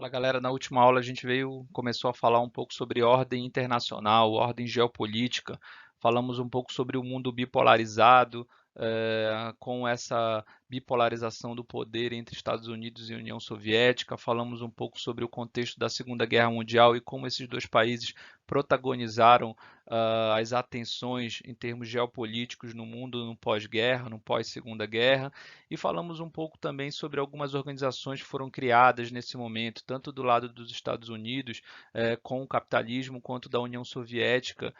Fala galera, na última aula a gente começou a falar um pouco sobre ordem internacional, ordem geopolítica, falamos um pouco sobre o mundo bipolarizado, com essa bipolarização do poder entre Estados Unidos e União Soviética, falamos um pouco sobre o contexto da Segunda Guerra Mundial e como esses dois países protagonizaram as atenções em termos geopolíticos no mundo no pós-guerra, no pós-Segunda Guerra, e falamos um pouco também sobre algumas organizações que foram criadas nesse momento, tanto do lado dos Estados Unidos, com o capitalismo, quanto da União Soviética,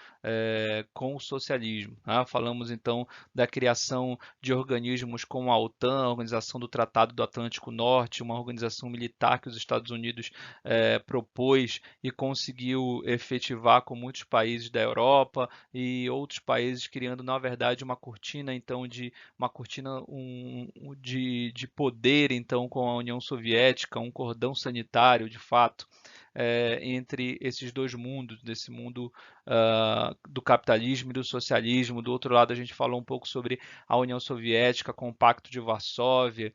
com o socialismo. Tá? Falamos então da criação de organismos como a OTAN, a Organização do Tratado do Atlântico Norte, uma organização militar que os Estados Unidos propôs e conseguiu efetivar com muitos países da Europa e outros países, criando na verdade uma cortina então de poder então com a União Soviética, um cordão sanitário de fato entre esses dois mundos, desse mundo do capitalismo e do socialismo. Do outro lado, a gente falou um pouco sobre a União Soviética com o Pacto de Varsóvia,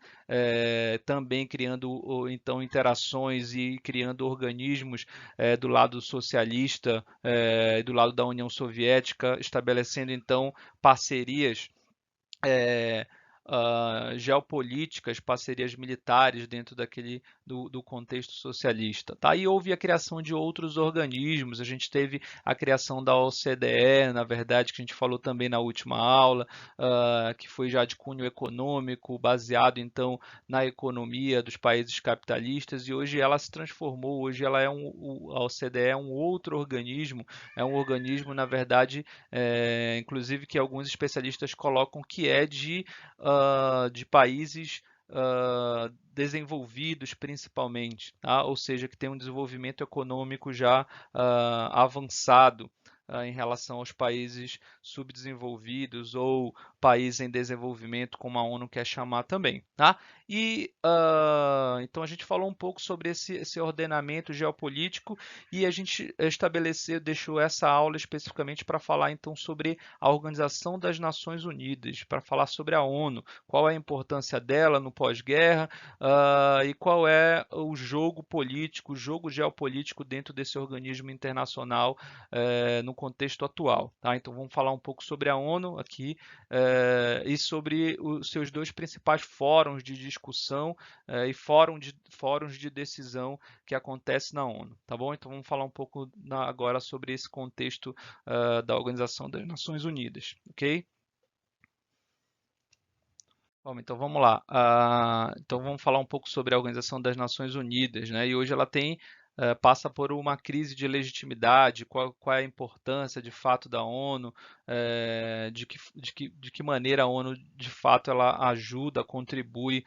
também criando então interações e criando organismos do lado socialista, do lado da União Soviética, estabelecendo então parcerias é, geopolíticas, parcerias militares dentro do contexto socialista. Tá? E houve a criação de outros organismos, a gente teve a criação da OCDE, na verdade, que a gente falou também na última aula, que foi já de cunho econômico, baseado então na economia dos países capitalistas, e hoje ela se transformou, hoje ela a OCDE é um outro organismo, é um organismo, na verdade, inclusive que alguns especialistas colocam que é de países desenvolvidos principalmente, tá? Ou seja, que tem um desenvolvimento econômico já avançado em relação aos países subdesenvolvidos ou países em desenvolvimento, como a ONU quer chamar também, tá? E então a gente falou um pouco sobre esse ordenamento geopolítico e a gente estabeleceu, deixou essa aula especificamente para falar então sobre a Organização das Nações Unidas, para falar sobre a ONU, qual é a importância dela no pós-guerra e qual é o jogo político, o jogo geopolítico dentro desse organismo internacional no contexto atual. Tá? Então vamos falar um pouco sobre a ONU aqui e sobre os seus dois principais fóruns de discussão e fóruns de decisão que acontece na ONU. Tá bom? Então vamos falar um pouco agora sobre esse contexto da Organização das Nações Unidas, ok? Bom, então vamos lá. Então vamos falar um pouco sobre a Organização das Nações Unidas, né? E hoje ela passa por uma crise de legitimidade, qual é a importância de fato da ONU, de que maneira a ONU de fato ela ajuda, contribui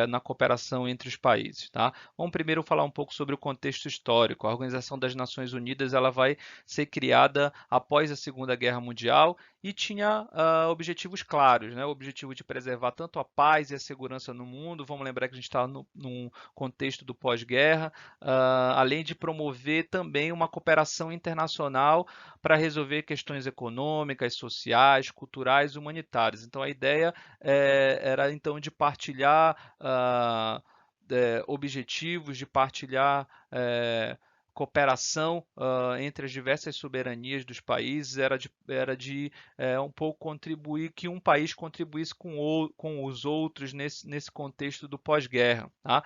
na cooperação entre os países, tá? Vamos primeiro falar um pouco sobre o contexto histórico. A Organização das Nações Unidas ela vai ser criada após a Segunda Guerra Mundial e tinha objetivos claros, né? O objetivo de preservar tanto a paz e a segurança no mundo. Vamos lembrar que a gente está num contexto do pós-guerra, além de promover também uma cooperação internacional para resolver questões econômicas, sociais, culturais e humanitárias. Então a ideia era então de partilhar objetivos, de partilhar cooperação entre as diversas soberanias dos países, era de um pouco contribuir, que um país contribuísse com os outros nesse contexto do pós-guerra. Tá?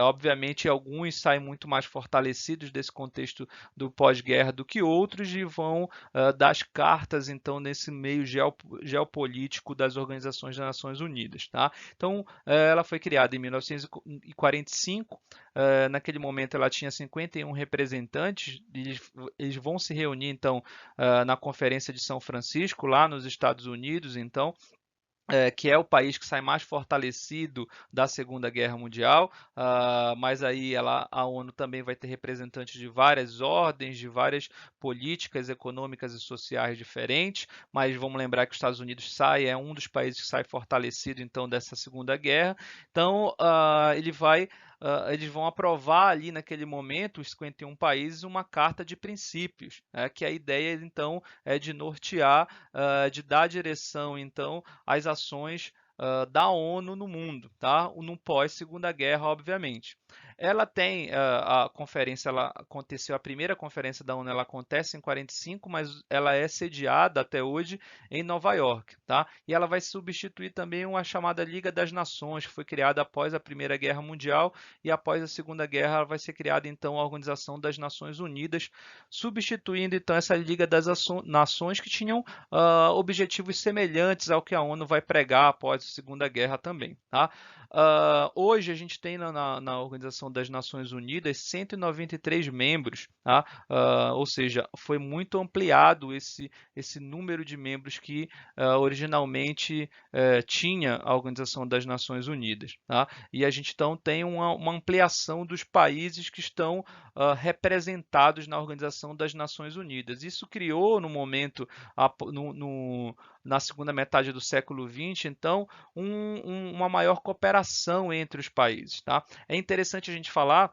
Obviamente, alguns saem muito mais fortalecidos desse contexto do pós-guerra do que outros e vão dar as cartas, então, nesse meio geopolítico das organizações das Nações Unidas. Tá? Então, ela foi criada em 1945. Naquele momento ela tinha 51 representantes, eles vão se reunir então na Conferência de São Francisco, lá nos Estados Unidos, então, que é o país que sai mais fortalecido da Segunda Guerra Mundial, mas aí a ONU também vai ter representantes de várias ordens, de várias políticas econômicas e sociais diferentes, mas vamos lembrar que os Estados Unidos é um dos países que sai fortalecido então dessa Segunda Guerra, então eles vão aprovar ali naquele momento, os 51 países, uma carta de princípios, que a ideia então é de nortear, de dar direção então às ações da ONU no mundo, tá? No pós-Segunda Guerra, obviamente. Ela tem a conferência, ela aconteceu, a primeira conferência da ONU, ela acontece em 45, mas ela é sediada até hoje em Nova York, tá? E ela vai substituir também uma chamada Liga das Nações, que foi criada após a Primeira Guerra Mundial, e após a Segunda Guerra ela vai ser criada então a Organização das Nações Unidas, substituindo então essa Liga das Nações, que tinham objetivos semelhantes ao que a ONU vai pregar após a Segunda Guerra também, tá? Hoje a gente tem na Organização das Nações Unidas 193 membros, tá? Ou seja, foi muito ampliado esse número de membros que originalmente tinha a Organização das Nações Unidas, tá? E a gente então tem uma ampliação dos países que estão representados na Organização das Nações Unidas. Isso criou no momento, na segunda metade do século XX, então, uma maior cooperação entre os países, tá? É interessante a gente falar,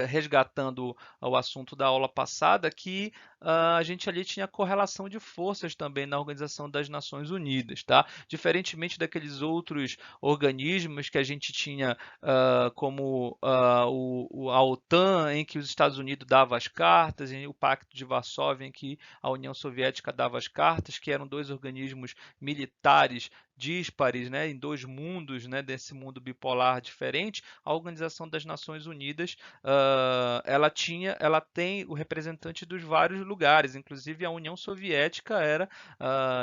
resgatando o assunto da aula passada, que a gente ali tinha correlação de forças também na Organização das Nações Unidas, tá? Diferentemente daqueles outros organismos que a gente tinha, como a OTAN, em que os Estados Unidos davam as cartas, e o Pacto de Varsóvia, em que a União Soviética dava as cartas, que eram dois organismos militares díspares, né, em dois mundos, né, desse mundo bipolar diferente. A Organização das Nações Unidas ela tem o representante dos vários lugares, inclusive a União Soviética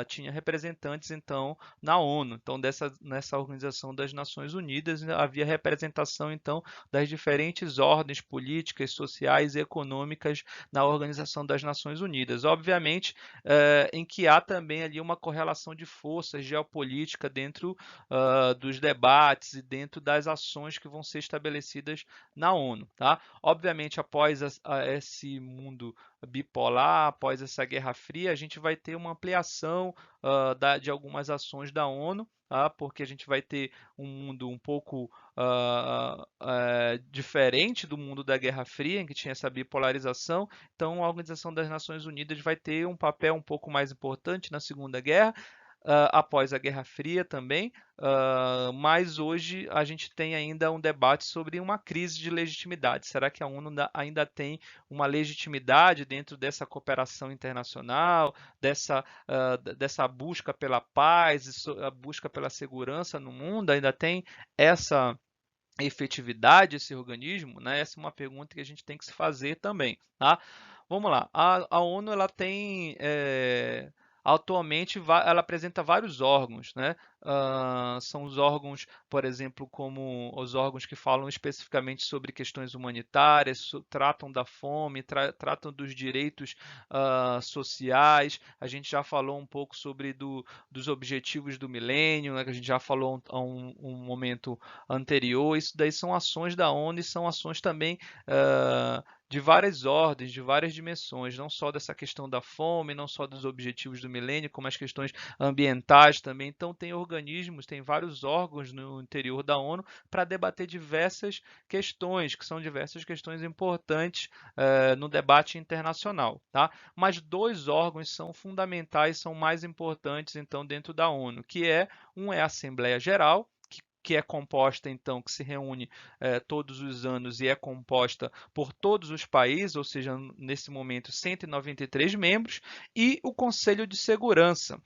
tinha representantes então na ONU. Então nessa Organização das Nações Unidas havia representação então das diferentes ordens políticas, sociais e econômicas na Organização das Nações Unidas. Obviamente, em que há também ali uma correlação de forças geopolítica dentro dos debates e dentro das ações que vão ser estabelecidas na ONU, tá? Obviamente, após esse mundo bipolar, após essa Guerra Fria, a gente vai ter uma ampliação de algumas ações da ONU, tá? Porque a gente vai ter um mundo um pouco diferente do mundo da Guerra Fria, em que tinha essa bipolarização. Então, a Organização das Nações Unidas vai ter um papel um pouco mais importante na Segunda Guerra, após a Guerra Fria também, mas hoje a gente tem ainda um debate sobre uma crise de legitimidade. Será que a ONU ainda tem uma legitimidade dentro dessa cooperação internacional, dessa busca pela paz, a busca pela segurança no mundo? Ainda tem essa efetividade esse organismo, né? Essa é uma pergunta que a gente tem que se fazer também, tá? Vamos lá. A ONU ela tem atualmente ela apresenta vários órgãos, né? São os órgãos, por exemplo, como os órgãos que falam especificamente sobre questões humanitárias, tratam da fome, tratam dos direitos sociais. A gente já falou um pouco sobre dos objetivos do milênio, né, que a gente já falou a um momento anterior. Isso daí são ações da ONU e são ações também de várias ordens, de várias dimensões, não só dessa questão da fome, não só dos objetivos do milênio, como as questões ambientais também. Então, tem organismos, tem vários órgãos no interior da ONU para debater diversas questões, que são diversas questões importantes no debate internacional, tá? Mas dois órgãos são fundamentais, são mais importantes, então, dentro da ONU, que um é a Assembleia Geral, que é composta, então, que se reúne todos os anos e é composta por todos os países, ou seja, nesse momento 193 membros, e o Conselho de Segurança,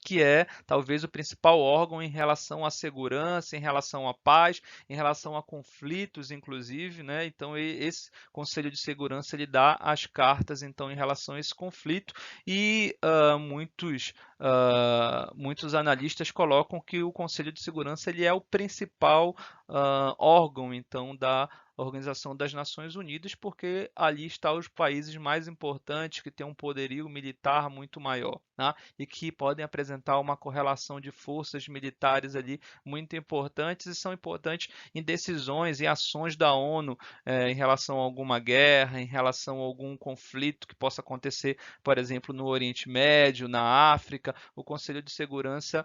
que é talvez o principal órgão em relação à segurança, em relação à paz, em relação a conflitos, inclusive, né? Então esse Conselho de Segurança ele dá as cartas então em relação a esse conflito e muitos analistas colocam que o Conselho de Segurança ele é o principal órgão então da Organização das Nações Unidas, porque ali estão os países mais importantes que têm um poderio militar muito maior, né? E que podem apresentar uma correlação de forças militares ali muito importantes e são importantes em decisões e ações da ONU em relação a alguma guerra, em relação a algum conflito que possa acontecer, por exemplo, no Oriente Médio, na África. O Conselho de Segurança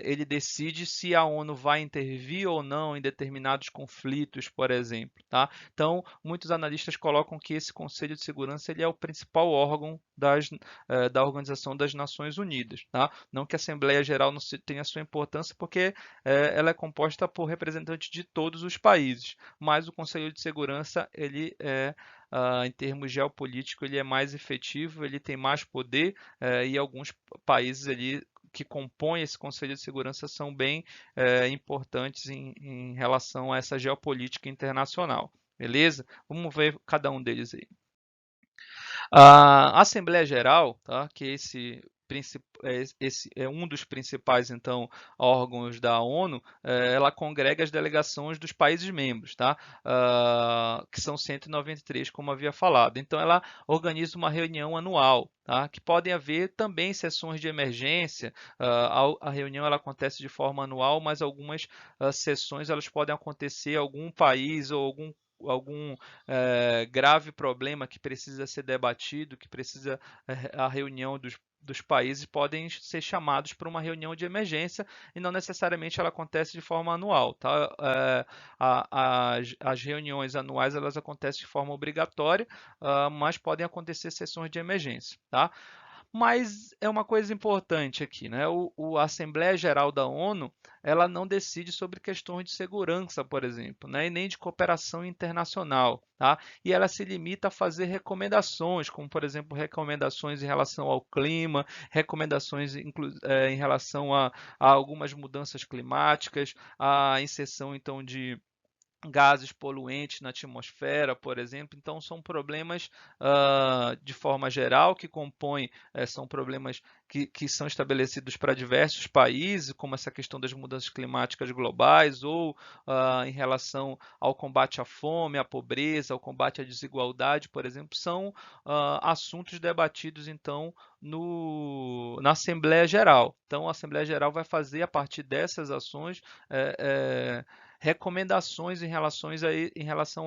ele decide se a ONU vai intervir ou não em determinados conflitos, por exemplo. exemplo, tá? Então, muitos analistas colocam que esse Conselho de Segurança ele é o principal órgão da Organização das Nações Unidas, tá? Não que a Assembleia Geral não tenha sua importância, porque ela é composta por representantes de todos os países, mas o Conselho de Segurança ele é em termos geopolíticos, ele é mais efetivo, ele tem mais poder e alguns países ali que compõem esse Conselho de Segurança são bem importantes em relação a essa geopolítica internacional. Beleza? Vamos ver cada um deles aí. A Assembleia Geral, tá, que esse é um dos principais então órgãos da ONU, ela congrega as delegações dos países membros, tá? Que são 193, como havia falado. Então ela organiza uma reunião anual, tá? Que podem haver também sessões de emergência. A reunião ela acontece de forma anual, mas algumas sessões elas podem acontecer em algum país ou algum grave problema que precisa ser debatido, que precisa a reunião dos países podem ser chamados para uma reunião de emergência e não necessariamente ela acontece de forma anual, tá? As reuniões anuais elas acontecem de forma obrigatória, mas podem acontecer sessões de emergência, tá? Mas é uma coisa importante aqui, né? A Assembleia Geral da ONU, ela não decide sobre questões de segurança, por exemplo, né? E nem de cooperação internacional, tá? E ela se limita a fazer recomendações, como, por exemplo, recomendações em relação ao clima, recomendações em relação a algumas mudanças climáticas, a inserção, então, de gases poluentes na atmosfera, por exemplo. Então, são problemas, de forma geral, que compõem, são problemas que são estabelecidos para diversos países, como essa questão das mudanças climáticas globais, ou em relação ao combate à fome, à pobreza, ao combate à desigualdade, por exemplo, são assuntos debatidos, então, na Assembleia Geral. Então, a Assembleia Geral vai fazer, a partir dessas ações, recomendações em relação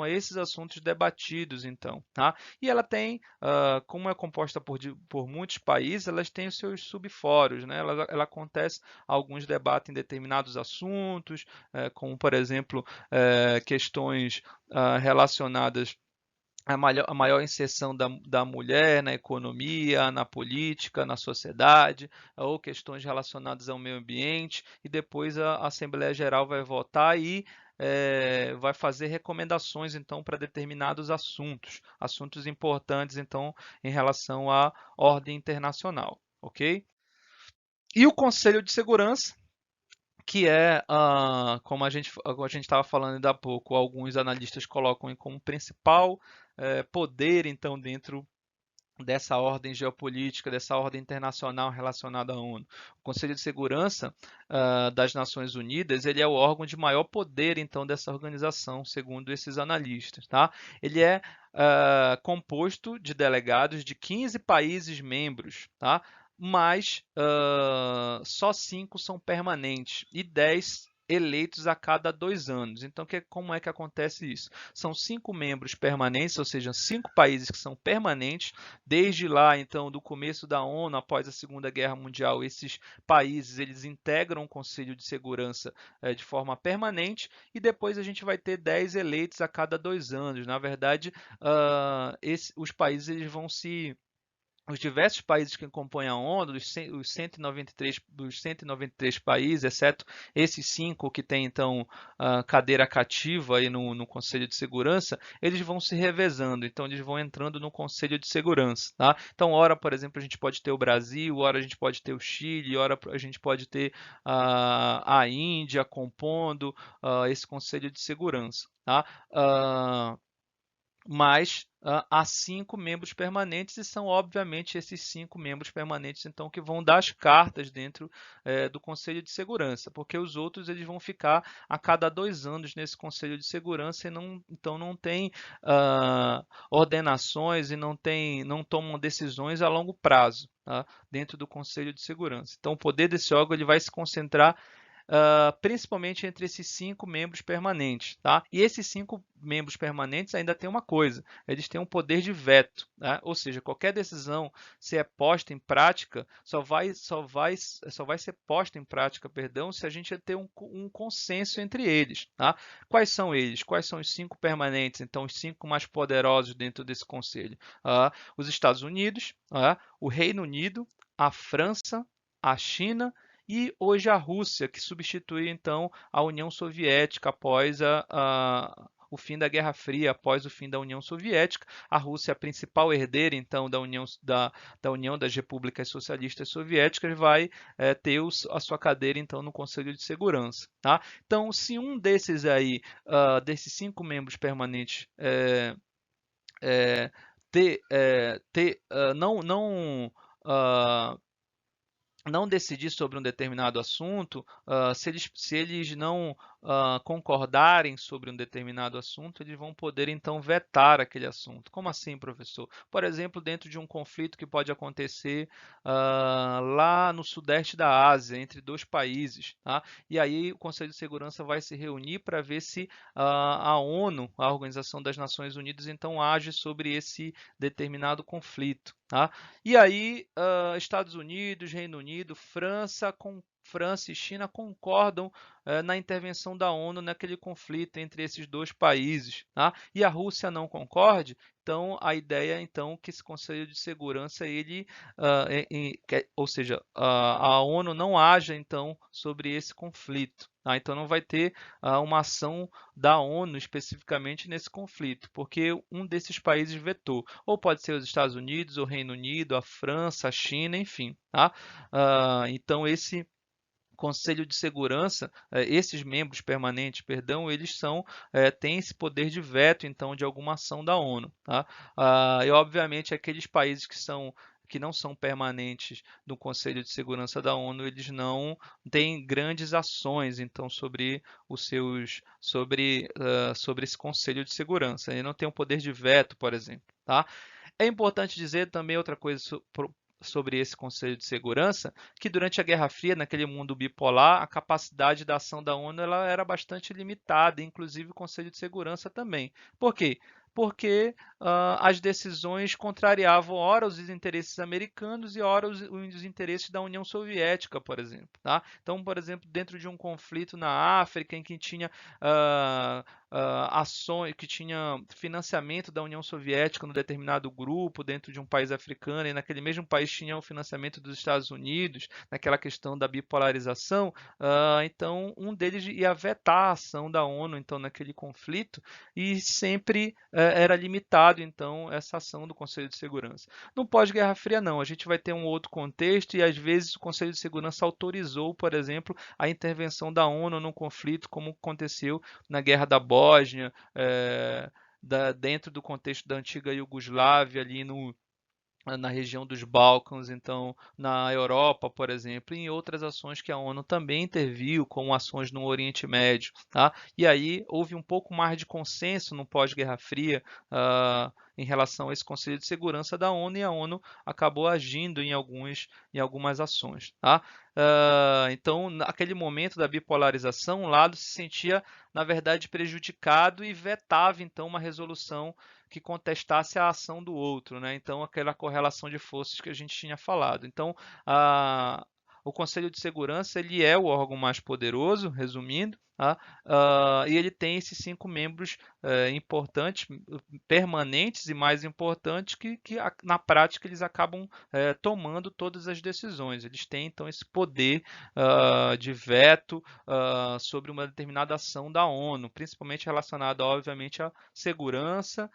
a esses assuntos debatidos, então, tá? E ela tem, como é composta por muitos países, elas têm os seus subfóruns, né? Ela acontece, alguns debatem determinados assuntos, como, por exemplo, questões relacionadas a maior inserção da mulher na economia, na política, na sociedade, ou questões relacionadas ao meio ambiente, e depois a Assembleia Geral vai votar e vai fazer recomendações então para determinados assuntos importantes então em relação à ordem internacional, ok? E o Conselho de Segurança, que é, como a gente estava falando ainda há pouco, alguns analistas colocam como principal poder, então, dentro dessa ordem geopolítica, dessa ordem internacional relacionada à ONU. O Conselho de Segurança das Nações Unidas, ele é o órgão de maior poder, então, dessa organização, segundo esses analistas, tá? Ele é composto de delegados de 15 países membros, tá? Mas só 5 são permanentes e 10 eleitos a cada 2 anos. Então, como é que acontece isso? São 5 membros permanentes, ou seja, 5 países que são permanentes. Desde lá, então, do começo da ONU, após a Segunda Guerra Mundial, esses países eles integram o Conselho de Segurança de forma permanente e depois a gente vai ter 10 eleitos a cada 2 anos. Na verdade, os países eles vão se os diversos países que compõem a ONU, os 193 países, exceto esses 5 que têm, então, cadeira cativa aí no Conselho de Segurança, eles vão se revezando, então eles vão entrando no Conselho de Segurança. Tá? Então, ora, por exemplo, a gente pode ter o Brasil, ora a gente pode ter o Chile, ora a gente pode ter a Índia compondo esse Conselho de Segurança. Tá? Mas há 5 membros permanentes e são, obviamente, esses 5 membros permanentes então que vão dar as cartas dentro do Conselho de Segurança, porque os outros eles vão ficar a cada 2 anos nesse Conselho de Segurança e então não tem ordenações e não tomam decisões a longo prazo, tá? Dentro do Conselho de Segurança. Então o poder desse órgão ele vai se concentrar principalmente entre esses 5 membros permanentes. Tá? E esses 5 membros permanentes ainda tem uma coisa, eles têm um poder de veto, né? Ou seja, qualquer decisão, se é posta em prática, só vai ser posta em prática, perdão, se a gente ter um consenso entre eles. Tá? Quais são eles? Quais são os 5 permanentes, então os 5 mais poderosos dentro desse conselho? Os Estados Unidos, o Reino Unido, a França, a China e hoje a Rússia, que substitui então a União Soviética após o fim da Guerra Fria, após o fim da União Soviética. A Rússia, a principal herdeira então da União das Repúblicas Socialistas Soviéticas, vai ter a sua cadeira então no Conselho de Segurança. Tá? Então, se um desses aí, desses 5 membros permanentes, não decidir sobre um determinado assunto, se eles não concordarem sobre um determinado assunto, eles vão poder então vetar aquele assunto. Como assim, professor? Por exemplo, dentro de um conflito que pode acontecer lá no sudeste da Ásia, entre 2 países, tá? E aí o Conselho de Segurança vai se reunir para ver se a ONU, a Organização das Nações Unidas, então age sobre esse determinado conflito. Tá? E aí, Estados Unidos, Reino Unido, França e China concordam na intervenção da ONU naquele conflito entre esses 2 países. Tá? E a Rússia não concorde, então a ideia é então, que esse Conselho de Segurança, ou seja, a ONU não haja então sobre esse conflito. Tá? Então não vai ter uma ação da ONU especificamente nesse conflito, porque um desses países vetou. Ou pode ser os Estados Unidos, o Reino Unido, a França, a China, enfim. Tá? Então esse Conselho de Segurança, esses membros permanentes, perdão, eles têm esse poder de veto, então, de alguma ação da ONU. Tá? E, obviamente, aqueles países que não são permanentes no Conselho de Segurança da ONU, eles não têm grandes ações, então, sobre esse Conselho de Segurança. Ele não tem o poder de veto, por exemplo. Tá? É importante dizer também outra coisa sobre esse Conselho de Segurança, que durante a Guerra Fria, naquele mundo bipolar, a capacidade da ação da ONU ela era bastante limitada, inclusive o Conselho de Segurança também. Por quê? Porque as decisões contrariavam ora os interesses americanos e ora os interesses da União Soviética, por exemplo. Tá? Então, por exemplo, dentro de um conflito na África em que tinha ações, que tinha financiamento da União Soviética no determinado grupo dentro de um país africano, e naquele mesmo país tinha o financiamento dos Estados Unidos, naquela questão da bipolarização, então um deles ia vetar a ação da ONU então naquele conflito, e sempre era limitado então essa ação do Conselho de Segurança. No pós-Guerra Fria não, a gente vai ter um outro contexto e às vezes o Conselho de Segurança autorizou, por exemplo, a intervenção da ONU no conflito, como aconteceu na Guerra da Bósnia, dentro do contexto da antiga Iugoslávia, ali na região dos Balcãs, então na Europa, por exemplo, e em outras ações que a ONU também interviu, como ações no Oriente Médio. Tá? E aí houve um pouco mais de consenso no pós-Guerra Fria em relação a esse Conselho de Segurança da ONU, e a ONU acabou agindo em algumas ações. Tá? Então, naquele momento da bipolarização, um lado se sentia, na verdade, prejudicado e vetava então uma resolução que contestasse a ação do outro, né? Então, aquela correlação de forças que a gente tinha falado. Então, o Conselho de Segurança ele é o órgão mais poderoso, resumindo, tá? E ele tem esses 5 membros importantes, permanentes e mais importantes, que na prática eles acabam tomando todas as decisões. Eles têm então esse poder de veto sobre uma determinada ação da ONU, principalmente relacionada, obviamente, à segurança,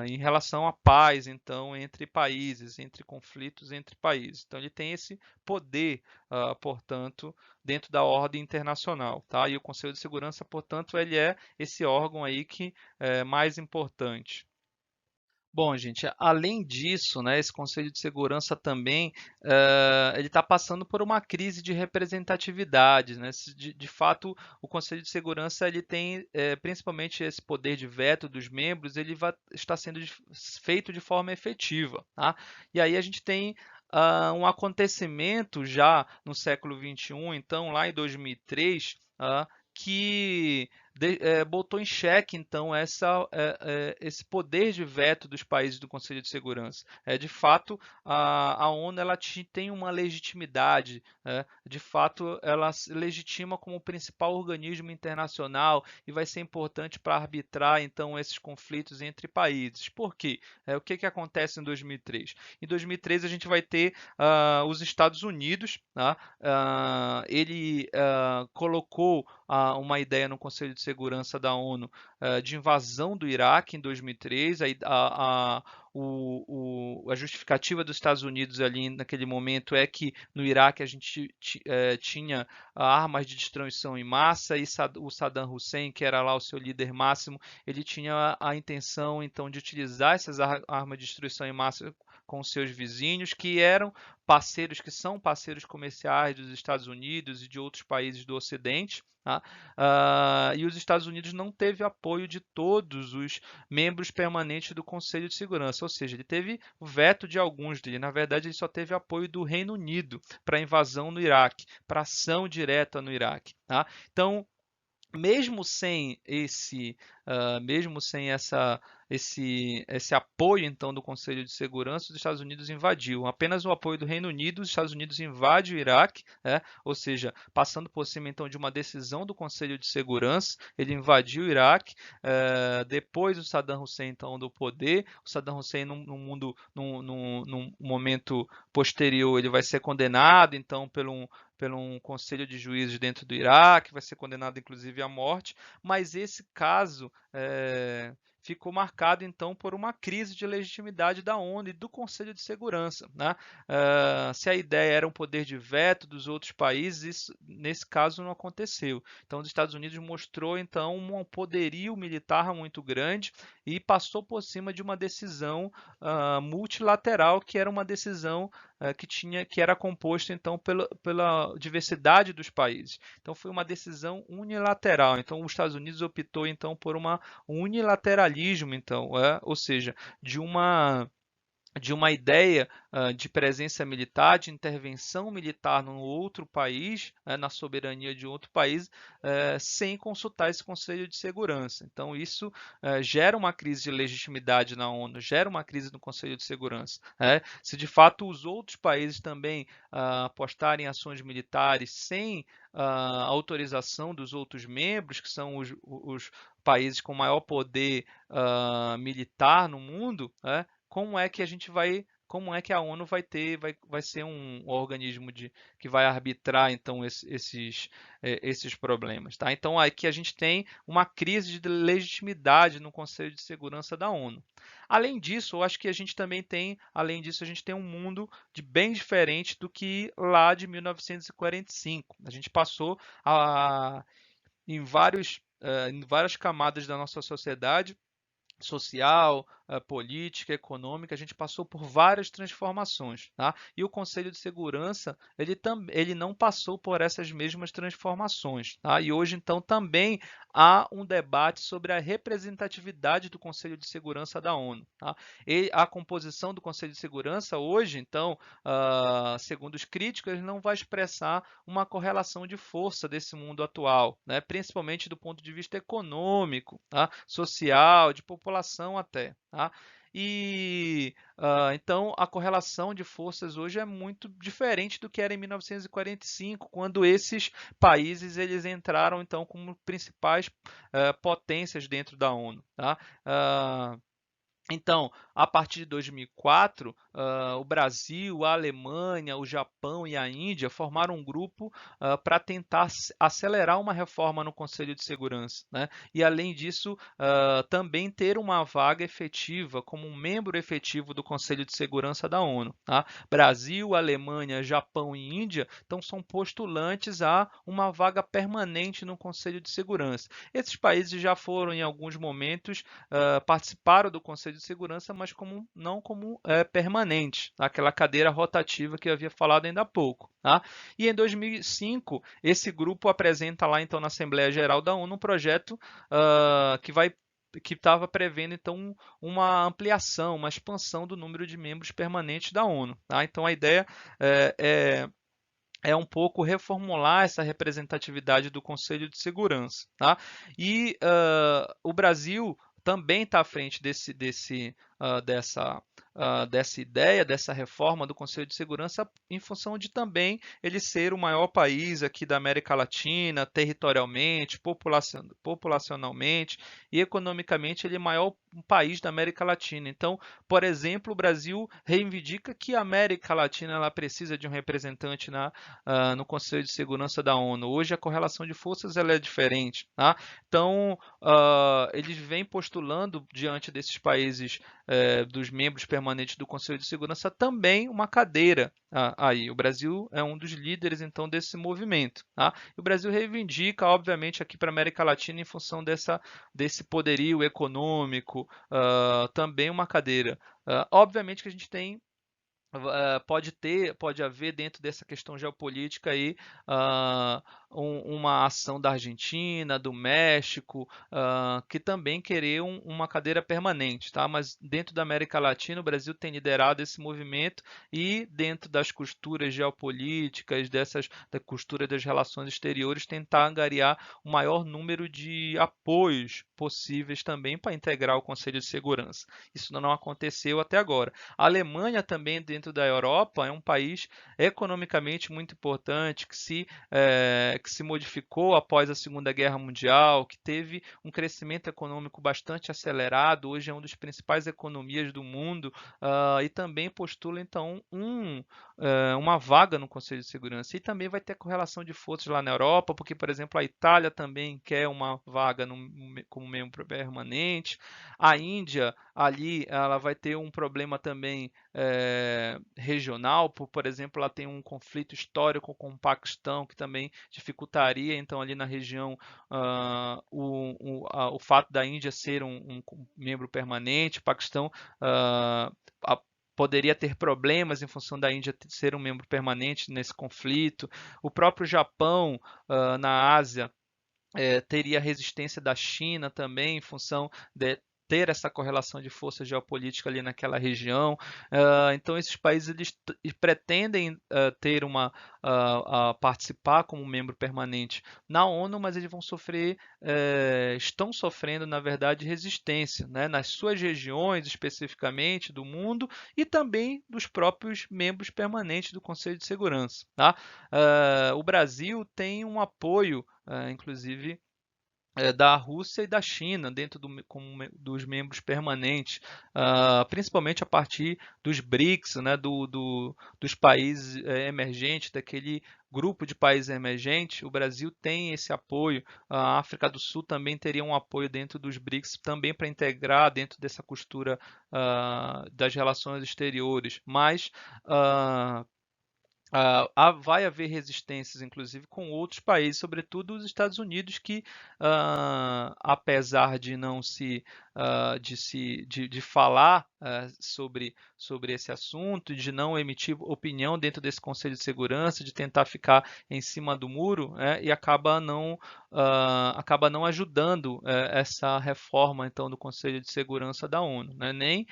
em relação à paz, então, entre países, entre conflitos entre países. Então, ele tem esse poder, portanto, dentro da ordem internacional, tá? E o Conselho de Segurança, portanto, ele é esse órgão aí que é mais importante. Bom, gente, além disso, né, esse Conselho de Segurança também ele está passando por uma crise de representatividade, né? De fato, o Conselho de Segurança ele tem principalmente esse poder de veto dos membros, ele está sendo feito de forma efetiva, tá? E aí a gente tem um acontecimento já no século XXI, então lá em 2003, que botou em xeque então esse poder de veto dos países do Conselho de Segurança. De fato, a ONU ela tem uma legitimidade, de fato ela se legitima como o principal organismo internacional e vai ser importante para arbitrar então esses conflitos entre países. Por quê? O que acontece em 2003? Em 2003 a gente vai ter os Estados Unidos, ele colocou uma ideia no Conselho de Segurança da ONU de invasão do Iraque em 2003. A justificativa dos Estados Unidos ali naquele momento é que no Iraque a gente tinha armas de destruição em massa e o Saddam Hussein, que era lá o seu líder máximo, ele tinha a intenção então de utilizar essas armas de destruição em massa com seus vizinhos, que eram parceiros, que são parceiros comerciais dos Estados Unidos e de outros países do Ocidente. E os Estados Unidos não teve apoio de todos os membros permanentes do Conselho de Segurança, ou seja, ele teve o veto de alguns dele. Na verdade, ele só teve apoio do Reino Unido para a invasão no Iraque, para ação direta no Iraque. Então, mesmo sem esse apoio então do Conselho de Segurança, os Estados Unidos invadiu. Apenas o apoio do Reino Unido, os Estados Unidos invadem o Iraque, ou seja, passando por cima então de uma decisão do Conselho de Segurança, ele invadiu o Iraque. Depois o Saddam Hussein então do poder, o Saddam Hussein num momento posterior ele vai ser condenado então pelo um conselho de juízes dentro do Iraque, vai ser condenado inclusive à morte, mas esse caso ficou marcado então por uma crise de legitimidade da ONU e do Conselho de Segurança. Se a ideia era um poder de veto dos outros países, isso, nesse caso não aconteceu. Então os Estados Unidos mostrou então um poderio militar muito grande e passou por cima de uma decisão multilateral, que era uma decisão que era composto então pela diversidade dos países. Então foi uma decisão unilateral. Então os Estados Unidos optou então por um unilateralismo, então, ou seja, de uma ideia de presença militar, de intervenção militar num outro país, na soberania de outro país, sem consultar esse Conselho de Segurança. Então, isso gera uma crise de legitimidade na ONU, gera uma crise no Conselho de Segurança. Se de fato os outros países também apostarem em ações militares sem autorização dos outros membros, que são os países com maior poder militar no mundo, como é que a ONU vai ser um organismo que vai arbitrar então esses problemas, tá? Então aqui a gente tem uma crise de legitimidade no Conselho de Segurança da ONU. Além disso, eu acho que a gente também tem, além disso, a gente tem um mundo bem diferente do que lá de 1945. A gente passou em várias camadas da nossa sociedade social, política, econômica, a gente passou por várias transformações, tá? E o Conselho de Segurança, ele não passou por essas mesmas transformações, tá? E hoje, então, também há um debate sobre a representatividade do Conselho de Segurança da ONU, tá? E a composição do Conselho de Segurança hoje, então, segundo os críticos, não vai expressar uma correlação de força desse mundo atual, né? Principalmente do ponto de vista econômico, tá? Social, de população até. E então a correlação de forças hoje é muito diferente do que era em 1945, quando esses países eles entraram então como principais potências dentro da ONU. Então, a partir de 2004, o Brasil, a Alemanha, o Japão e a Índia formaram um grupo para tentar acelerar uma reforma no Conselho de Segurança, né? E, além disso, também ter uma vaga efetiva como um membro efetivo do Conselho de Segurança da ONU. Tá? Brasil, Alemanha, Japão e Índia então, são postulantes a uma vaga permanente no Conselho de Segurança. Esses países já foram, em alguns momentos, participaram do Conselho de Segurança, mas não como permanente, aquela cadeira rotativa que eu havia falado ainda há pouco. Tá? E em 2005, esse grupo apresenta lá então na Assembleia Geral da ONU um projeto que vai que estava prevendo então uma ampliação, uma expansão do número de membros permanentes da ONU. Tá? Então a ideia é um pouco reformular essa representatividade do Conselho de Segurança. Tá? E o Brasil também está à frente dessa ideia, dessa reforma do Conselho de Segurança, em função de também ele ser o maior país aqui da América Latina, territorialmente, populacionalmente e economicamente, ele é o maior país da América Latina. Então, por exemplo, o Brasil reivindica que a América Latina ela precisa de um representante no Conselho de Segurança da ONU. Hoje a correlação de forças ela é diferente. Tá? Então, eles vêm postulando diante desses países dos membros permanentes do Conselho de Segurança também uma cadeira aí. O Brasil é um dos líderes então desse movimento. Tá? E o Brasil reivindica, obviamente, aqui para a América Latina em função desse poderio econômico, também uma cadeira. Obviamente que a gente tem pode haver dentro dessa questão geopolítica aí uma ação da Argentina, do México, que também querer uma cadeira permanente, tá? Mas dentro da América Latina, o Brasil tem liderado esse movimento e dentro das costuras geopolíticas, da costura das relações exteriores, tentar angariar o maior número de apoios possíveis também para integrar o Conselho de Segurança. Isso não aconteceu até agora. A Alemanha também, dentro da Europa, é um país economicamente muito importante, que se modificou após a Segunda Guerra Mundial, que teve um crescimento econômico bastante acelerado, hoje é uma das principais economias do mundo, e também postula, então, uma vaga no Conselho de Segurança. E também vai ter correlação de forças lá na Europa, porque, por exemplo, a Itália também quer uma vaga como membro permanente. A Índia, ali, ela vai ter um problema também regional, por exemplo, ela tem um conflito histórico com o Paquistão, que também dificultaria, então, ali na região, o fato da Índia ser um membro permanente. O Paquistão poderia ter problemas em função da Índia ser um membro permanente nesse conflito. O próprio Japão, na Ásia, teria resistência da China também, em função de ter essa correlação de força geopolítica ali naquela região. Então, esses países eles pretendem ter participar como membro permanente na ONU, mas eles vão estão sofrendo, na verdade, resistência, né, nas suas regiões, especificamente do mundo, e também dos próprios membros permanentes do Conselho de Segurança. Tá? O Brasil tem um apoio inclusive da Rússia e da China dentro dos membros permanentes, principalmente a partir dos BRICS, né, dos países emergentes, daquele grupo de países emergentes. O Brasil tem esse apoio, a África do Sul também teria um apoio dentro dos BRICS, também para integrar dentro dessa costura das relações exteriores, mas vai haver resistências, inclusive, com outros países, sobretudo os Estados Unidos, que, apesar de não de falar sobre esse assunto, de não emitir opinião dentro desse Conselho de Segurança, de tentar ficar em cima do muro, e acaba não ajudando essa reforma então do Conselho de Segurança da ONU, né? Nem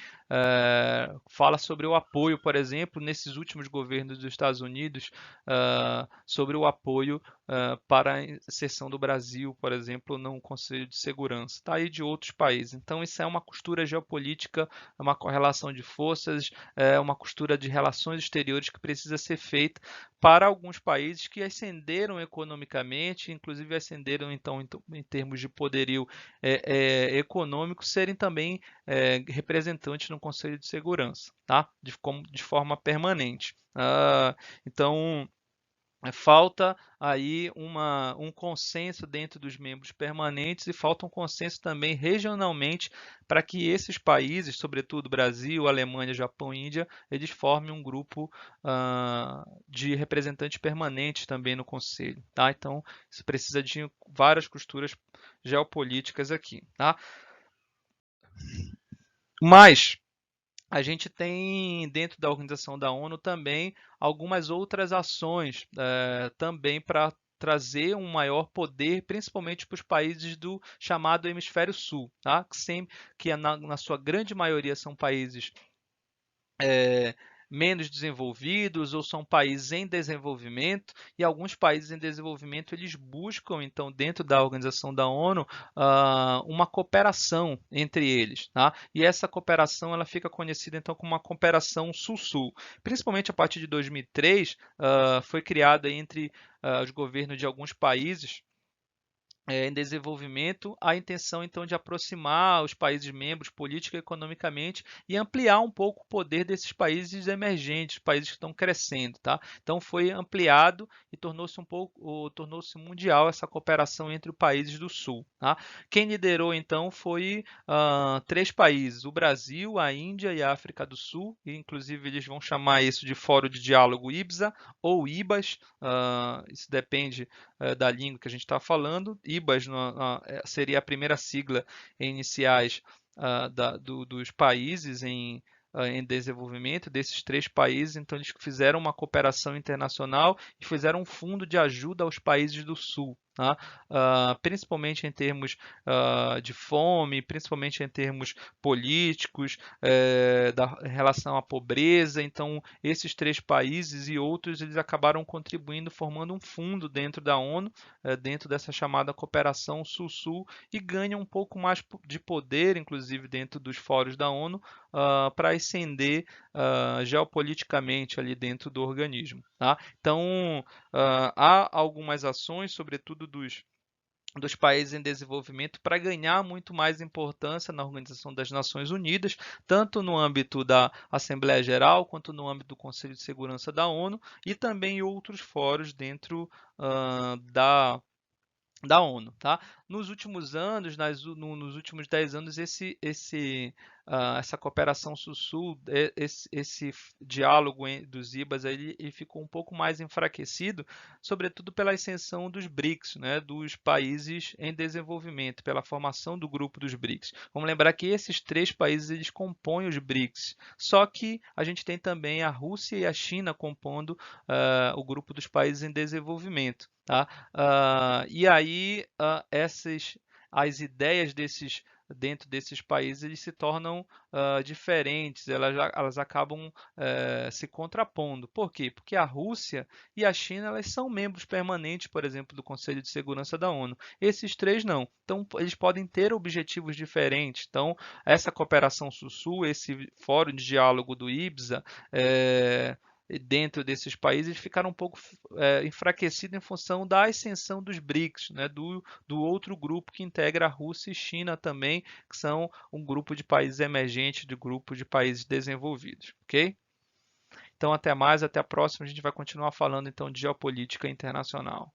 fala sobre o apoio, por exemplo, nesses últimos governos dos Estados Unidos, sobre o apoio para a inserção do Brasil, por exemplo, no Conselho de Segurança, tá? E de outros países. Então, isso é uma costura geopolítica, é uma correlação de forças, é uma costura de relações exteriores que precisa ser feita para alguns países que ascenderam economicamente, inclusive ascenderam então em termos de poderio econômico, serem também representantes no Conselho de Segurança, tá? De forma permanente. Então, falta aí um consenso dentro dos membros permanentes e falta um consenso também regionalmente para que esses países, sobretudo Brasil, Alemanha, Japão e Índia, eles formem um grupo de representantes permanentes também no Conselho. Tá? Então, isso precisa de várias costuras geopolíticas aqui. Tá? Mas a gente tem dentro da organização da ONU também algumas outras ações também para trazer um maior poder, principalmente para os países do chamado Hemisfério Sul, tá? Que na sua grande maioria são países menos desenvolvidos ou são países em desenvolvimento, e alguns países em desenvolvimento eles buscam então dentro da organização da ONU uma cooperação entre eles, tá? E essa cooperação ela fica conhecida então como uma cooperação Sul-Sul. Principalmente a partir de 2003 foi criada entre os governos de alguns países em desenvolvimento, a intenção então de aproximar os países membros política e economicamente e ampliar um pouco o poder desses países emergentes, países que estão crescendo, tá? Então foi ampliado e tornou-se mundial essa cooperação entre os países do Sul, tá? Quem liderou então foi 3 países: o Brasil, a Índia e a África do Sul, e inclusive eles vão chamar isso de Fórum de Diálogo IBSA ou IBAS, isso depende da língua que a gente está falando. IBAS seria a primeira sigla em iniciais dos países em desenvolvimento, desses 3 países. Então, eles fizeram uma cooperação internacional e fizeram um fundo de ajuda aos países do Sul, tá? Principalmente em termos de fome, principalmente em termos políticos, em relação à pobreza. Então, esses 3 países e outros eles acabaram contribuindo, formando um fundo dentro da ONU, dentro dessa chamada cooperação Sul-Sul, e ganham um pouco mais de poder, inclusive dentro dos fóruns da ONU, para ascender geopoliticamente ali dentro do organismo, tá? Então, há algumas ações, sobretudo dos países em desenvolvimento, para ganhar muito mais importância na Organização das Nações Unidas, tanto no âmbito da Assembleia Geral, quanto no âmbito do Conselho de Segurança da ONU, e também em outros fóruns dentro da ONU, tá? Nos últimos anos, nos últimos 10 anos, essa cooperação Sul-Sul, esse diálogo dos IBAs, ele ficou um pouco mais enfraquecido, sobretudo pela ascensão dos BRICS, né, dos países em desenvolvimento, pela formação do grupo dos BRICS. Vamos lembrar que esses 3 países eles compõem os BRICS, só que a gente tem também a Rússia e a China compondo o grupo dos países em desenvolvimento, tá? E aí as ideias dentro desses países eles se tornam diferentes, elas acabam se contrapondo. Por quê? Porque a Rússia e a China elas são membros permanentes, por exemplo, do Conselho de Segurança da ONU. Esses 3 não. Então, eles podem ter objetivos diferentes. Então, essa cooperação Sul-Sul, esse fórum de diálogo do IBSA, dentro desses países ficaram um pouco enfraquecidos em função da ascensão dos BRICS, né, do outro grupo que integra a Rússia e China também, que são um grupo de países emergentes, de grupo de países desenvolvidos, ok? Então, até mais, até a próxima. A gente vai continuar falando então de geopolítica internacional.